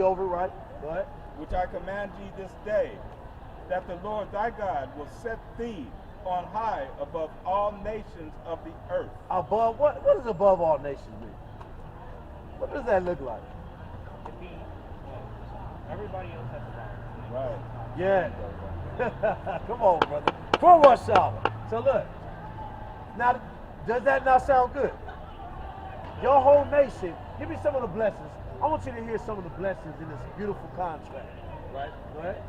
over, right? Go ahead. which I command thee this day, that the Lord thy God will set thee on high above all nations of the earth. Above what? What does above all nations mean? What does that look like? To be, everybody else has a dollar. Right. Yeah. Come on, brother. For rush hour. So look. Now, does that not sound good? Your whole nation. Give me some of the blessings. I want you to hear some of the blessings in this beautiful contract. Right? Go ahead.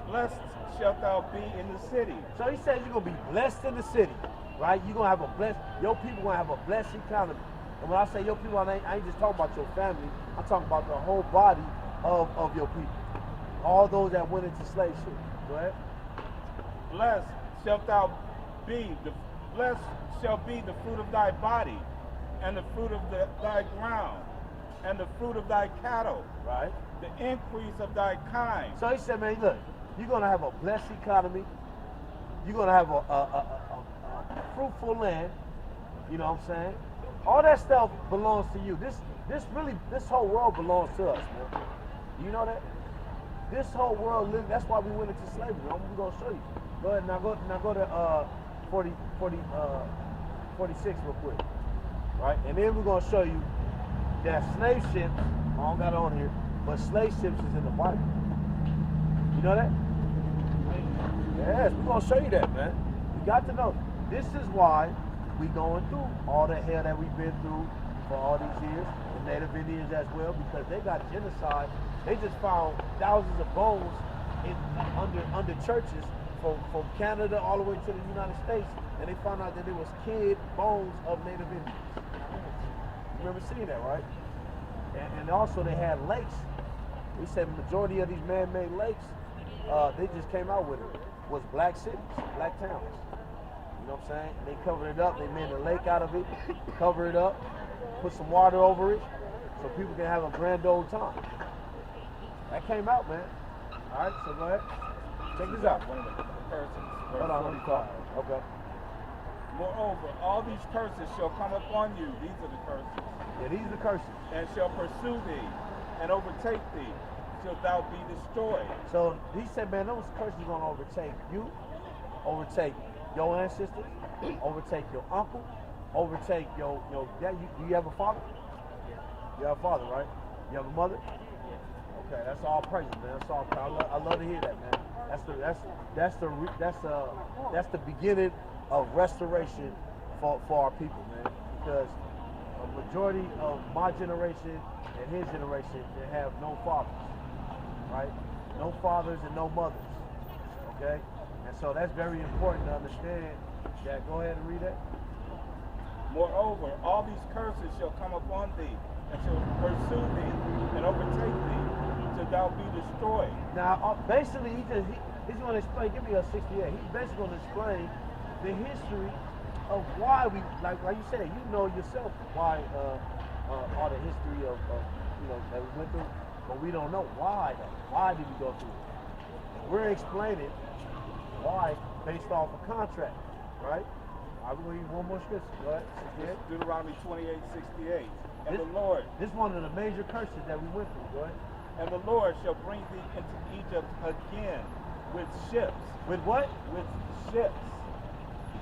Blessed shalt thou be in the city. So he says you're gonna be blessed in the city, right? You're gonna have a blessed. Your people gonna have a blessed economy. And when I say your people, I ain't just talking about your family. I'm talking about the whole body of your people. All those that went into slave ship. Go ahead. Blessed shalt thou be. Blessed shall be the fruit of thy body, and the fruit of thy ground, and the fruit of thy cattle, Right. the increase of thy kind. So he said, man, look, you're gonna have a blessed economy. You're gonna have a fruitful land. You know what I'm saying? All that stuff belongs to you. This whole world belongs to us, man. You know that? This whole world, that's why we went into slavery. I'm gonna show you. Go ahead, now go to 46 real quick. Right? And then we're gonna show you that slave ships, I don't got it on here, but slave ships is in the Bible. You know that? Yes, we're gonna show you that, man. You got to know. This is why we going through all the hell that we've been through for all these years, the Native Indians as well, because they got genocide. They just found thousands of bones under churches from Canada all the way to the United States, and they found out that there was kid bones of Native Indians. You remember seeing that, right? And also they had lakes. We said the majority of these man-made lakes, they just came out with it, was black cities, black towns. You know what I'm saying? They covered it up, they made a lake out of it, cover it up, put some water over it, so people can have a grand old time. That came out, man. All right, so go ahead. Check this out. One of the curses. Hold on, let me talk. Okay. Moreover, all these curses shall come upon you. These are the curses. Yeah, these are the curses. And shall pursue thee, and overtake thee, till thou be destroyed. So he said, man, those curses are going to overtake you, overtake your ancestors, overtake your uncle, overtake your dad. You have a father? You have a father, right? You have a mother? Okay, that's all praises, man. That's all. I love to hear that, man. That's the beginning of restoration for our people, man. Because a majority of my generation and his generation, they have no fathers, right? No fathers and no mothers, okay? And so that's very important to understand. Jack, go ahead and read that. Moreover, all these curses shall come upon thee, and shall pursue thee, and overtake thee, till thou be destroyed. Now, basically, he's going to explain. Give me a 68. He's basically going to explain the history of why we, like you said, you know yourself why all the history of that we went through, but we don't know why though. Why did we go through it? We're explaining why based off a contract, right? I will read one more scripture. Go ahead. Deuteronomy 28:68. And This- the Lord, This is one of the major curses that we went through. Go ahead. and the Lord shall bring thee into Egypt again with ships, With what? with ships,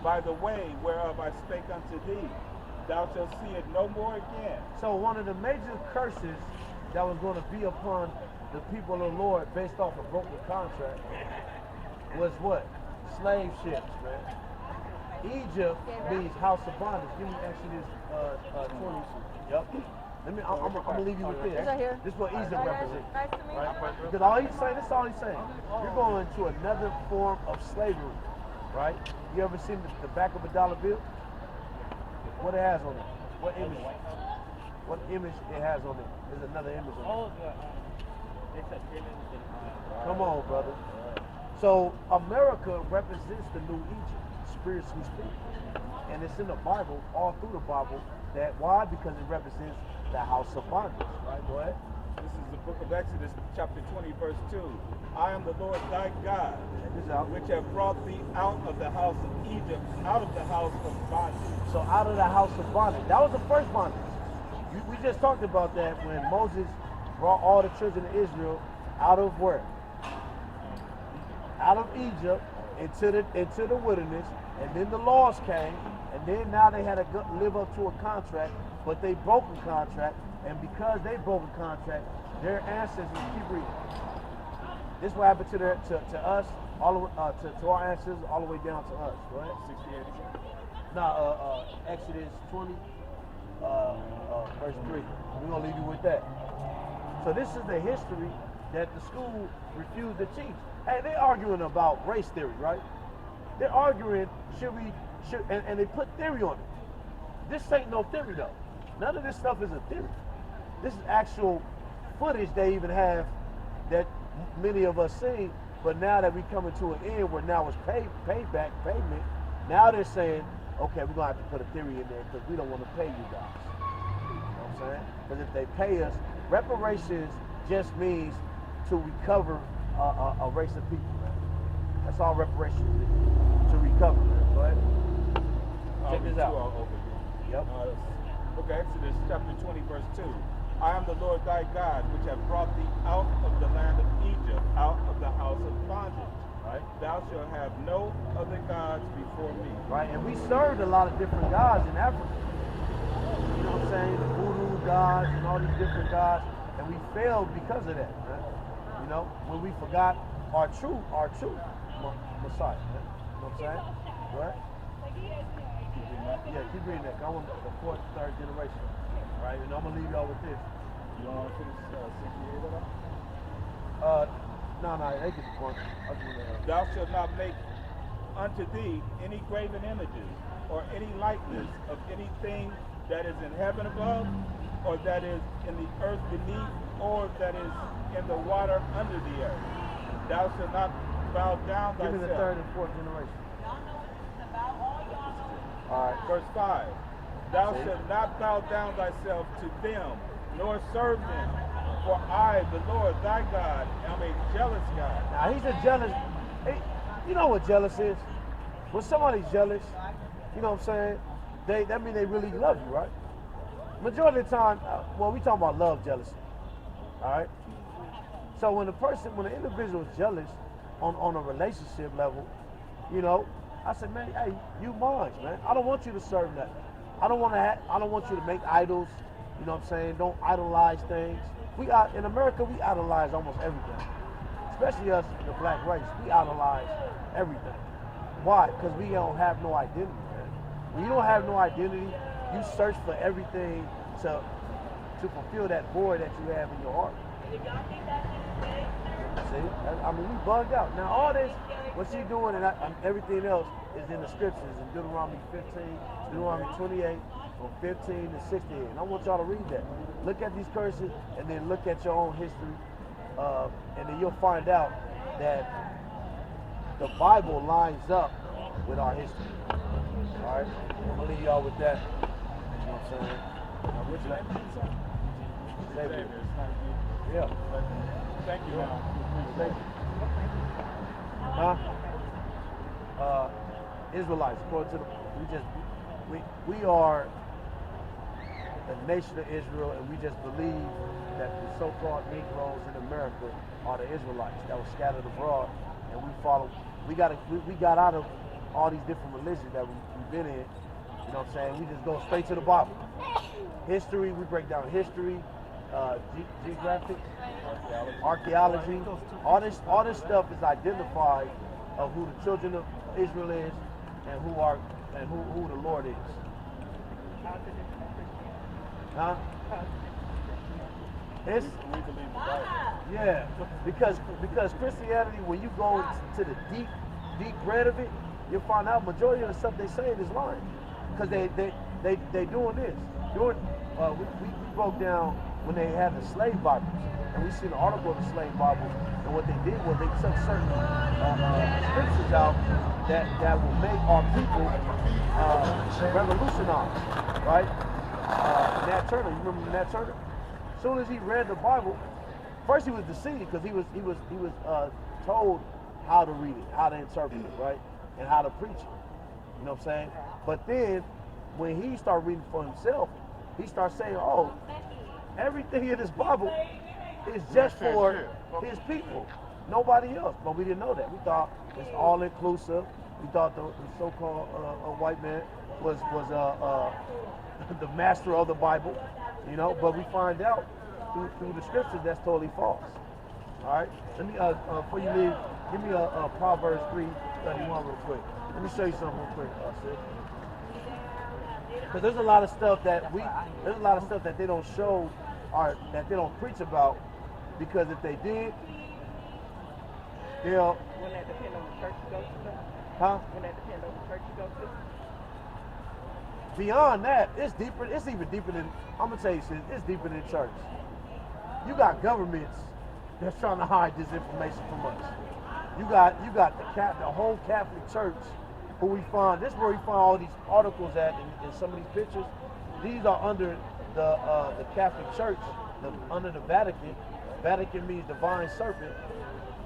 by the way whereof I spake unto thee. Thou shalt see it no more again. So one of the major curses that was going to be upon the people of the Lord based off a broken contract was what? Slave ships, man. Egypt means house of bondage. Give me Exodus 20. Yep. I'm gonna leave you with this. right here. This is what Egypt represents. Nice to meet you. Right? Because all he's saying, this is all he's saying. You're going to another form of slavery, right? You ever seen the back of a dollar bill? What it has on it? What image? What image it has on it? There's another image on it. All of the, it's a driven and Come on, brother. So America represents the new Egypt, spiritually speaking. And it's in the Bible, all through the Bible. That why? Because it represents the house of bondage. Right? Go ahead. This is the book of Exodus, chapter 20, verse 2. I am the Lord thy God, Check this out. which have brought thee out of the house of Egypt, out of the house of bondage. So out of the house of bondage. That was the first bondage. We just talked about that when Moses brought all the children of Israel out of where? Out of Egypt into the wilderness, and then the laws came, and then now they had to live up to a contract, but they broke a contract, and because they broke a contract, their ancestors keep reading. This is what happened to us, all the way, to our ancestors, all the way down to us, right? 68. Now, Exodus 20, verse 3. We're gonna leave you with that. So this is the history that the school refused to teach. Hey, they're arguing about race theory, right? They're arguing, and they put theory on it. This ain't no theory though. None of this stuff is a theory. This is actual footage they even have that many of us seen, but now that we coming to an end where now it's payment, now they're saying, okay, we're gonna have to put a theory in there because we don't want to pay you guys. You know what I'm saying? Because if they pay us, reparations just means to recover a race of people, man. That's all reparations is, to recover, man. Go ahead. Check this out. Yep. Book of Exodus chapter 20 verse 2. I am the Lord thy God, which have brought thee out of the land of Egypt, out of the house of bondage. Right. Thou shalt have no other gods before me. Right, and we served a lot of different gods in Africa. You know what I'm saying? The voodoo gods and all these different gods, and we failed because of that, man. You know, when we forgot our true Messiah, man. You know what I'm saying? Right? Yeah, keep reading that. I want the fourth, third generation. Right, and I'm gonna leave y'all with this. You want to finish 68 of that? No, they get the point. Thou shalt not make unto thee any graven images or any likeness of anything that is in heaven above, or that is in the earth beneath, or that is in the water under the earth. Thou shalt not bow down thyself. Give me the third and fourth generation. All right, verse 5. Thou shalt not bow down thyself to them, nor serve them. For I, the Lord thy God, am a jealous God. Now he's a jealous. You know what jealous is? When somebody's jealous, you know what I'm saying? That means they really love you, right? Majority of the time, well, we talking about love jealousy. All right. So when an individual is jealous on a relationship level, you know, I said, man, hey, you mine, man. I don't want you to serve nothing. I don't want you to make idols. You know what I'm saying? Don't idolize things. In America, we idolize almost everything. Especially us, the black race. We idolize everything. Why? Because we don't have no identity, man. When you don't have no identity, you search for everything to fulfill that void that you have in your heart. See? I mean, we bugged out. Now, all this, what she's doing and everything else is in the scriptures in Deuteronomy 15, Deuteronomy 28, from 15 to 68. And I want y'all to read that. Look at these curses and then look at your own history. And then you'll find out that the Bible lines up with our history. All right? I'm going to leave y'all with that. You know what I'm saying? What's your name? David. Yeah. Thank you, man. Thank you. Israelites, according to we are the nation of Israel, and we just believe that the so-called Negroes in America are the Israelites that were scattered abroad, and we follow. We got out of all these different religions that we've been in. You know what I'm saying? We just go straight to the Bible. History, we break down history, geographic, archaeology. All this stuff is identified of who the children of Israel is and who the Lord is. Huh? It's, yeah, because Christianity, when you go to the deep bread of it, you'll find out majority of the stuff they saying is lying, because they doing this. We broke down when they had the slave Bibles, and we seen an article of the slave Bible, and what they did was they took certain scriptures out that will make our people revolutionize, right? Nat Turner, you remember Nat Turner? As soon as he read the Bible, first he was deceived because he was told how to read it, how to interpret it, right, and how to preach it. You know what I'm saying? But then when he started reading for himself, he started saying, "Oh, everything in this Bible is just for his people, nobody else. But we didn't know that. We thought it's all inclusive. We thought the so-called white man was the master of the Bible, you know. But we find out through the scriptures that's totally false. All right. Let me before you leave, give me a Proverbs 3:31 real quick. Let me show you something real quick, sis. Because there's a lot of stuff that they don't show or that they don't preach about, because if they did, they'll. Wouldn't that depend on the church you go to? Huh? Wouldn't that depend on the church you go to? Beyond that, it's deeper. It's even deeper than. I'm gonna tell you, sis, it's deeper than church. You got governments that's trying to hide this information from us. You got the whole Catholic Church, who we find. This is where we find all these articles at in some of these pictures. These are under the Catholic Church, under the Vatican. Vatican means divine serpent.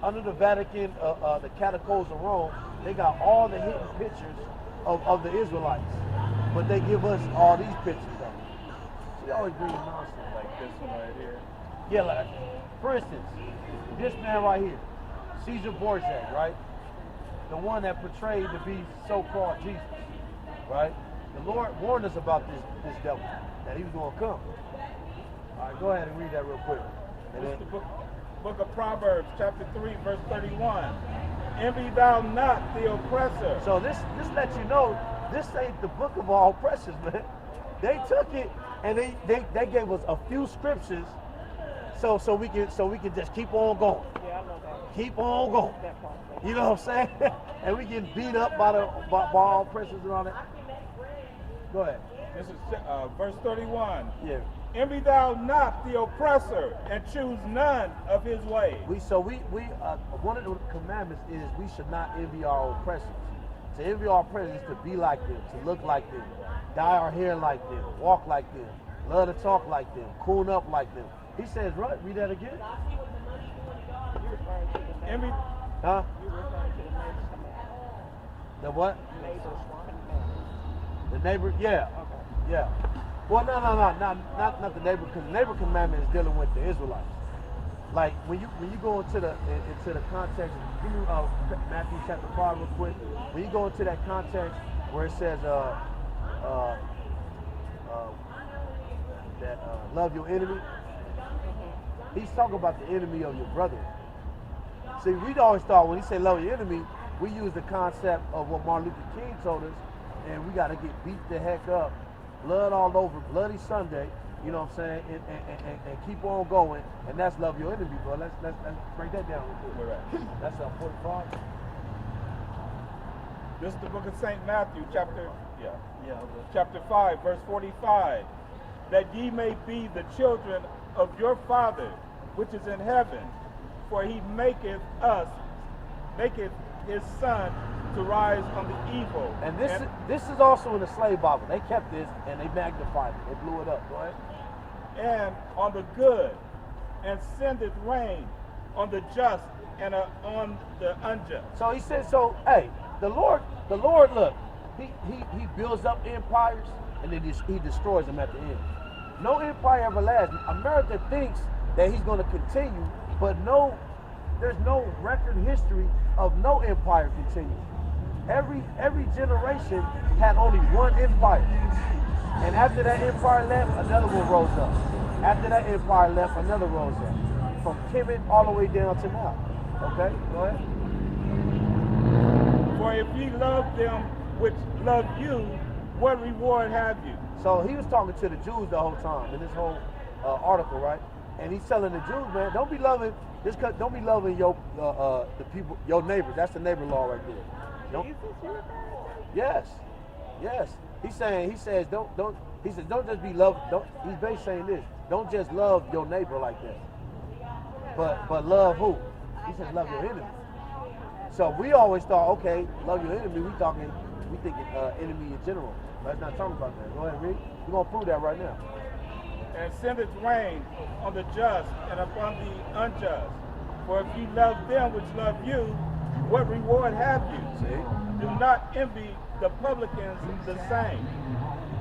Under the Vatican, the catacombs of Rome, they got all the hidden pictures of the Israelites, but they give us all these pictures though. So they always bring nonsense. Like this one right here. Yeah, like, for instance, this man right here, Caesar Borgia, right? The one that portrayed to be so-called Jesus, right? The Lord warned us about this devil, that he was going to come. All right, go ahead and read that real quick. And This then, is the book of Proverbs, chapter 3, verse 31. Envy thou not the oppressor. so this lets you know, this ain't the book of all oppressors, man. They took it and they gave us a few scriptures so we can just keep on going. Yeah, I know that. Keep on going. That part. You know what I'm saying? And we get beat up by all oppressors and all that. Go ahead. This is verse 31. Yeah. Envy thou not the oppressor, and choose none of his ways. We one of the commandments is we should not envy our oppressors. To envy our oppressors is to be like them, to look like them, dye our hair like them, walk like them, love to talk like them, coon up like them. He says, right? Read that again. You're referring to the neighbor. Envy, Huh? You're referring to the neighbor command. The what? Neighbor's command. The neighbor? Yeah. Okay. Yeah. Well, no, not the neighbor, because the neighbor commandment is dealing with the Israelites. Like when you go into the context, give me Matthew chapter 5 real quick. When you go into that context where it says that love your enemy, he's talking about the enemy of your brother. See, we always thought when he said love your enemy, we use the concept of what Martin Luther King told us, and we got to get beat the heck up, blood all over, bloody Sunday, you know what I'm saying, and keep on going, and that's love your enemy, bro. Let's break that down real quick. Where at? That's 45. This is the book of St. Matthew, chapter Yeah. 5, verse 45. That ye may be the children of your Father, which is in heaven, for he maketh his sun to rise on the evil. And this is also in the slave Bible. They kept this and they magnified it. They blew it up. Go ahead. And on the good, and sendeth rain on the just and on the unjust. So he said, hey, the Lord, look, he builds up empires and then he destroys them at the end. No empire ever lasts. America thinks that he's going to continue, but there's no record history of no empire continuing. Every generation had only one empire. And after that empire left, another one rose up. After that empire left, another rose up. From Kemet all the way down to now. Okay, go ahead. For if ye love them which love you, what reward have you? So he was talking to the Jews the whole time in this whole article, right? And he's telling the Jews, man, don't be loving your the people, your neighbors. That's the neighbor law right there. Don't, yes. He says don't just be love. He's basically saying this. Don't just love your neighbor like that. But love who? He says love your enemy. So we always thought, okay, love your enemy. We thinking enemy in general. Let's not talk about that. Go ahead, read. We're gonna prove that right now. And sendeth rain on the just and upon the unjust. For if you love them which love you, what reward have you? See? Do not envy the publicans the same.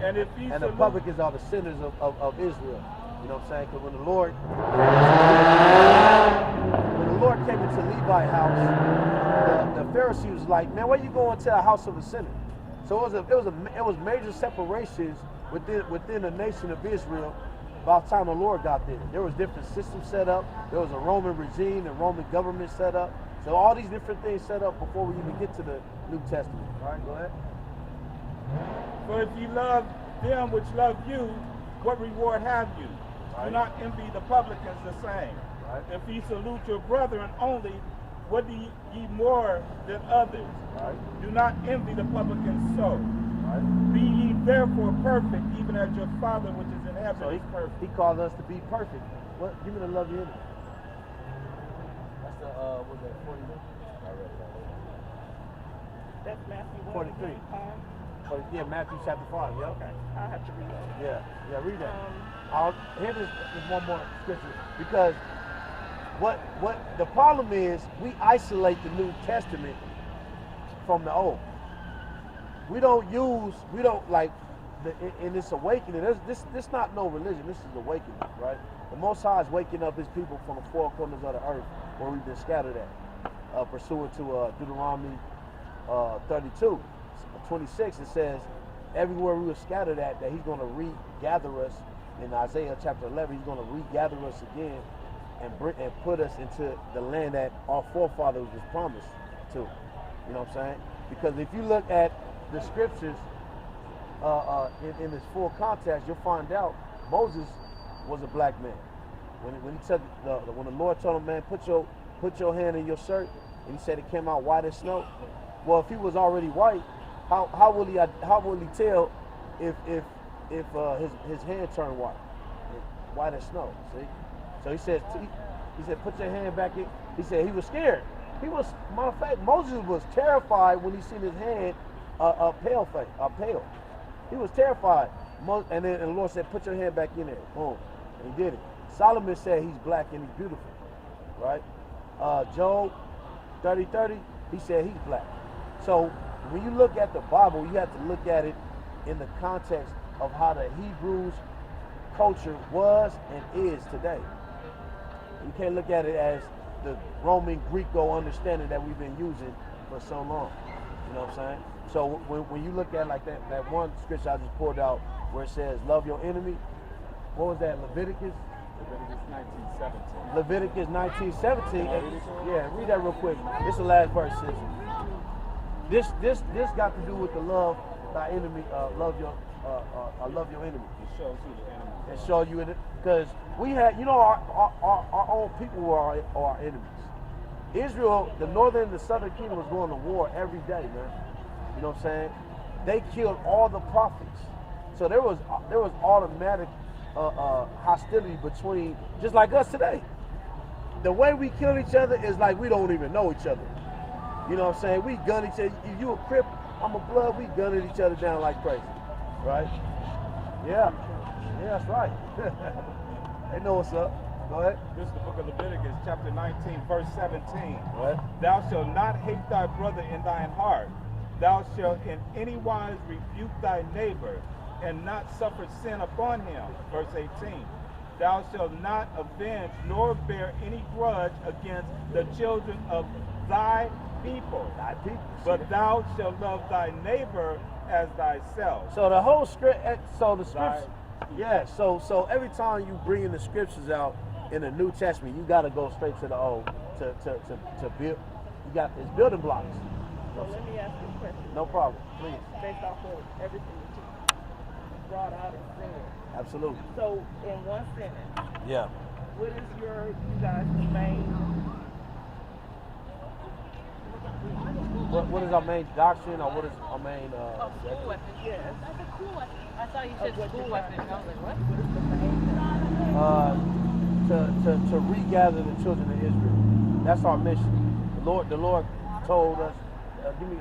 And if ye And the salute, publicans are the sinners of Israel. You know what I'm saying? Because when the Lord When the Lord came into Levi's house, the Pharisee was like, "Man, where you going to a house of a sinner?" So it was major separations within the nation of Israel. By the time the Lord got there, there was different systems set up. There was a Roman regime, and Roman government set up. So all these different things set up before we even get to the New Testament. All right, go ahead. For if you love them which love you, what reward have you? Right. Do not envy the publicans the same. Right. If ye salute your brethren only, what do ye more than others? Right. Do not envy the publicans so. Right. Be ye therefore perfect, even as your Father which is in heaven So is perfect. he called us to be perfect. What? Give me the love your enemy. That's the was that 40? I read that. That's Matthew 1 43. 5. Oh, yeah, Matthew chapter 5. Yeah. Okay, I'll have to read that. Yeah, read that. Here is one more scripture, because what the problem is, we isolate the New Testament from the Old. We don't like in this awakening. This not no religion. This is awakening, right? The Most High is waking up His people from the four corners of the earth where we've been scattered at, pursuant to Deuteronomy 32:26. It says, everywhere we were scattered at, that He's going to regather us. In Isaiah chapter 11, He's going to regather us again and put us into the land that our forefathers was promised to. You know what I'm saying? Because if you look at the scriptures in its full context, you'll find out Moses was a black man. When he said when the Lord told him, "Man, put your hand in your shirt," and He said it came out white as snow. Well, if he was already white, how will he tell if his hand turned white as snow? See, so he said, put your hand back in. He said he was scared. Matter of fact, Moses was terrified when he seen his hand pale. He was terrified. And then the Lord said, put your hand back in there. Boom, and he did it. Solomon said he's black and he's beautiful, right? Job 30:30, he said he's black. So when you look at the Bible, you have to look at it in the context of how the Hebrews culture was and is today. You can't look at it as the Roman Greco understanding that we've been using for so long. You know what I'm saying? So when you look at like that one scripture I just pulled out where it says, love your enemy, what was that, Leviticus 19:17. Yeah, read that real quick. This is the last verse. This got to do with the love thy enemy, love your enemy. It shows you the enemy. And show you it, because we had, our own people were our enemies. Israel, the northern and the southern kingdom was going to war every day, man. You know what I'm saying? They killed all the prophets. So there was automatic hostility between, just like us today. The way we kill each other is like we don't even know each other. You know what I'm saying? We gun each other. If you a Crip, I'm a Blood, we gunning each other down like crazy. Right? Yeah, that's right. They know what's up. Go ahead. This is the book of Leviticus, chapter 19, verse 17. What? Thou shalt not hate thy brother in thine heart. Thou shalt in any wise rebuke thy neighbor, and not suffer sin upon him. Verse 18. Thou shalt not avenge nor bear any grudge against the children of thy people. Thy people. But thou shalt love thy neighbor as thyself. So the whole script, so the scripts, yeah. So every time you bring in the scriptures out in the New Testament, you got to go straight to the Old to build. You got it's building blocks. So let me ask you a question. No problem, please. Based off of everything that you brought out and said. Absolutely. So in one sentence, Yeah. what is you guys' main? What is our main doctrine, or what is our main? School weapons. Yes. That's a cool weapon. I thought you said school weapons. I was like, what? What is the main? To regather the children of Israel. That's our mission. The Lord told us. Give me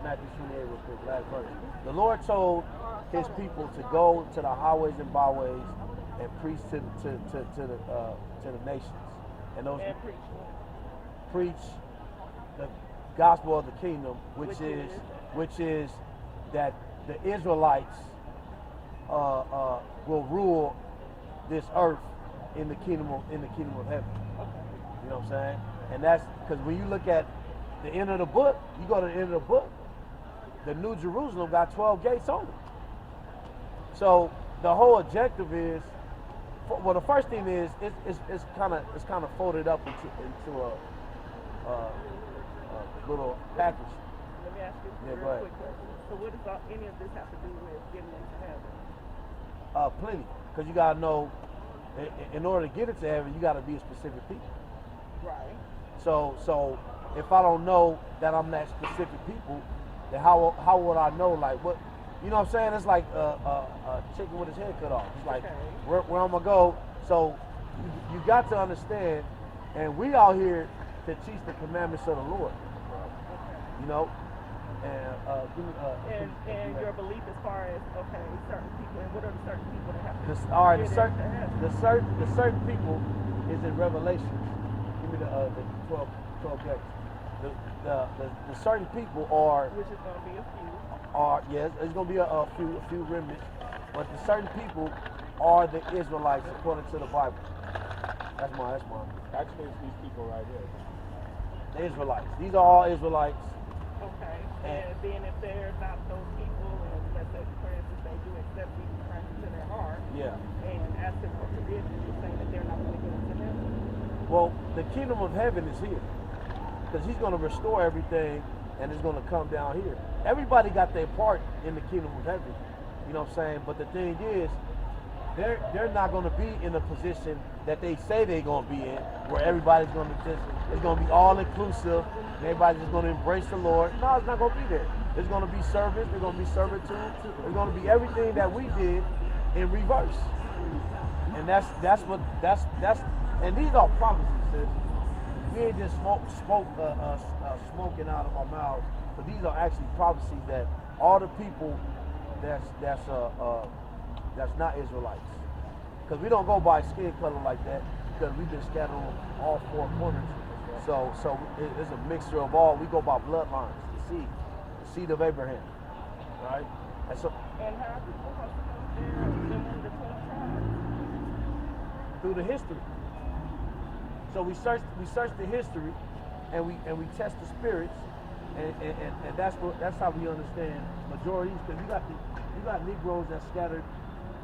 Matthew 28 real quick, last verse. The Lord told His people to go to the highways and byways and preach to the nations. And those preach the gospel of the kingdom, which is that the Israelites will rule this earth in the kingdom of heaven. Okay. You know what I'm saying? And that's because when you look at the end of the book, you go to the end of the book, the New Jerusalem got 12 gates on it. So the whole objective is, well, the first thing is it's kind of folded up into a little package. Let me ask you a Yeah, go real ahead. quick question. So what does any of this have to do with getting into heaven? Plenty, because you gotta know, in order to get into heaven, you gotta be a specific people. Right. So if I don't know that I'm that specific people, then how would I know, like, what, you know what I'm saying? It's like a chicken with his head cut off. It's like, Okay. where I'm gonna go. So you got to understand, and we out here to teach the commandments of the Lord. You know, and give me, And your belief as far as, okay, certain people, and what are the certain people that have to all right, get the into heaven? certain people is in Revelation. Give me the 12 gates. The certain people are, Which is going to be a few. yes, it's gonna be a few remnants, but the certain people are the Israelites according to the Bible. That's mine. Actually, it's these people right here. The Israelites. These are all Israelites. Okay. And then if they're not those people, and let's say, for instance, they do accept Jesus Christ into their heart, Yeah. and ask them for forgiveness, you're saying that they're not going to get into heaven? Well, the kingdom of heaven is here, because He's gonna restore everything, and it's gonna come down here. Everybody got their part in the kingdom of heaven. You know what I'm saying? But the thing is, they're not going to be in a position that they say they're going to be in, where everybody's going to it's going to be all inclusive, and everybody's just going to embrace the Lord. No, it's not going to be there. There's going to be service. There's going to be servitude. There's going to be everything that we did in reverse. And that's and these are prophecies, sis. We ain't just smoking out of our mouths, but these are actually prophecies that all the people that's not Israelites. Because we don't go by skin color like that, because we've been scattered on all four corners. So it's a mixture of all. We go by bloodlines, the seed of Abraham, right? And so And how people have to know they're one of the 12 tribes? through the history. So we search the history, and we test the spirits, and that's how we understand majorities. Because you got Negroes that scattered.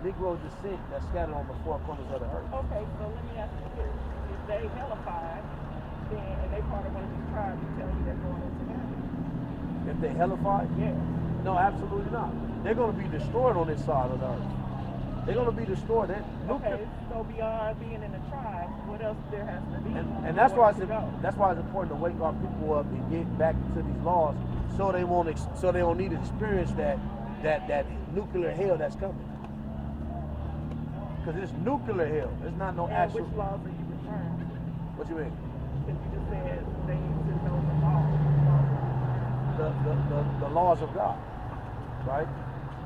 Negro descent that's scattered on the four corners of the earth. Okay, so let me ask you this. If they hellified, then, and they part of one of these tribes, you tell me they're going into heaven? If they hellified? Yeah. No, absolutely not. They're going to be destroyed on this side of the earth. They're going to be destroyed. Okay, so beyond being in the tribe, what else there has to be? And that's why it's important to wake our people up and get back into these laws, so they won't need to experience that nuclear hell that's coming. Because it's nuclear hell. It's not no actual. Which laws are you referring to? What you mean? Because you just said they need to know the laws. The laws of God, right?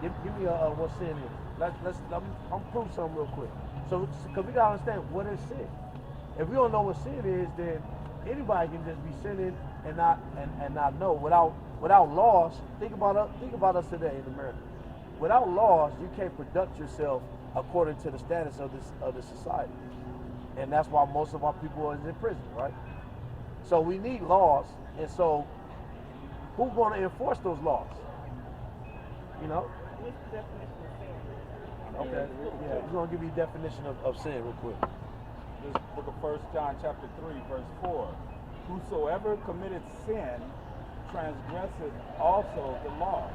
Give me what sin is. I'm prove something real quick. So, because we gotta understand what is sin. If we don't know what sin is, then anybody can just be sinning and not know. Without laws, think about us today in America. Without laws, you can't conduct yourself according to the status of the society, and that's why most of our people are in prison, right? So we need laws, and so who's going to enforce those laws? You know? What's the definition of sin? Okay. Yeah, we're gonna give you a definition of sin real quick. This book of 1 John chapter 3, verse 4. Whosoever committed sin transgresseth also the law,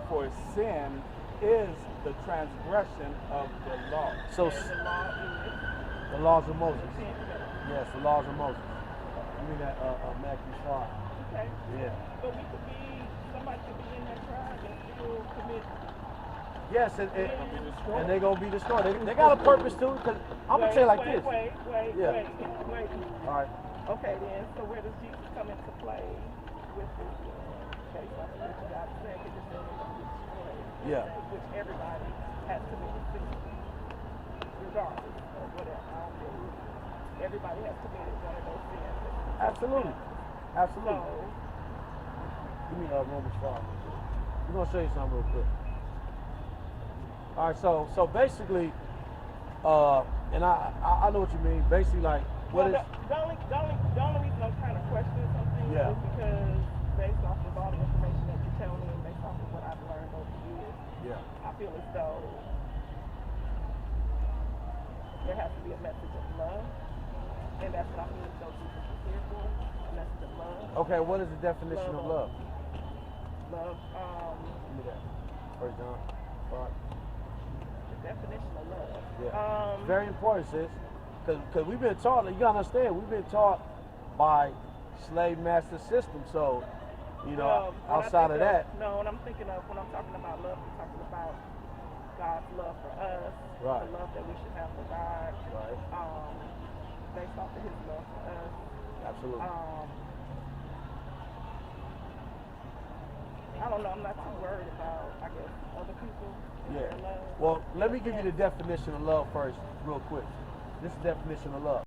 for sin is the transgression of the law. So And the law is the laws of Moses. sin. Yes, the laws of Moses. You mean that Matthew 5? Okay. Yeah. But somebody could be in that tribe and still commit. Yes, and they're gonna be destroyed. They got a purpose too. Because I'm gonna say like this. Wait. Yeah. All right. Okay, then. So where does Jesus come into play with this case? I think you got to say it just means it's destroyed. Yeah. Which everybody has committed sin, regardless of whatever. I don't care who. Everybody has committed one of those sins. Absolutely. Absolutely. So, Give me Romans 5. We're gonna show you something real quick. All right. So basically, And I know what you mean. Basically, like, what Well, is? the only reason I'm kind of questioning something Yeah. is because based off of all the information that you're telling me and based off of what I've learned over the years, Yeah. I feel as though there has to be a message of love, and that's what I feel as though Jesus is here for, a message of love. Okay, what is the definition of love? Love, Give me that. First John 5. the definition of love. Yeah. Very important, sis. Because we've been taught, you gotta understand, we've been taught by slave master system. So, you know, outside of that. No, when I'm thinking of, when I'm talking about love, I'm talking about God's love for us, Right. the love that we should have for God, Right. based off of His love for us. Absolutely. I don't know, I'm not too worried about, I guess, other people and Yeah. their love. Well, let me give you the definition of love first, real quick. This is the definition of love.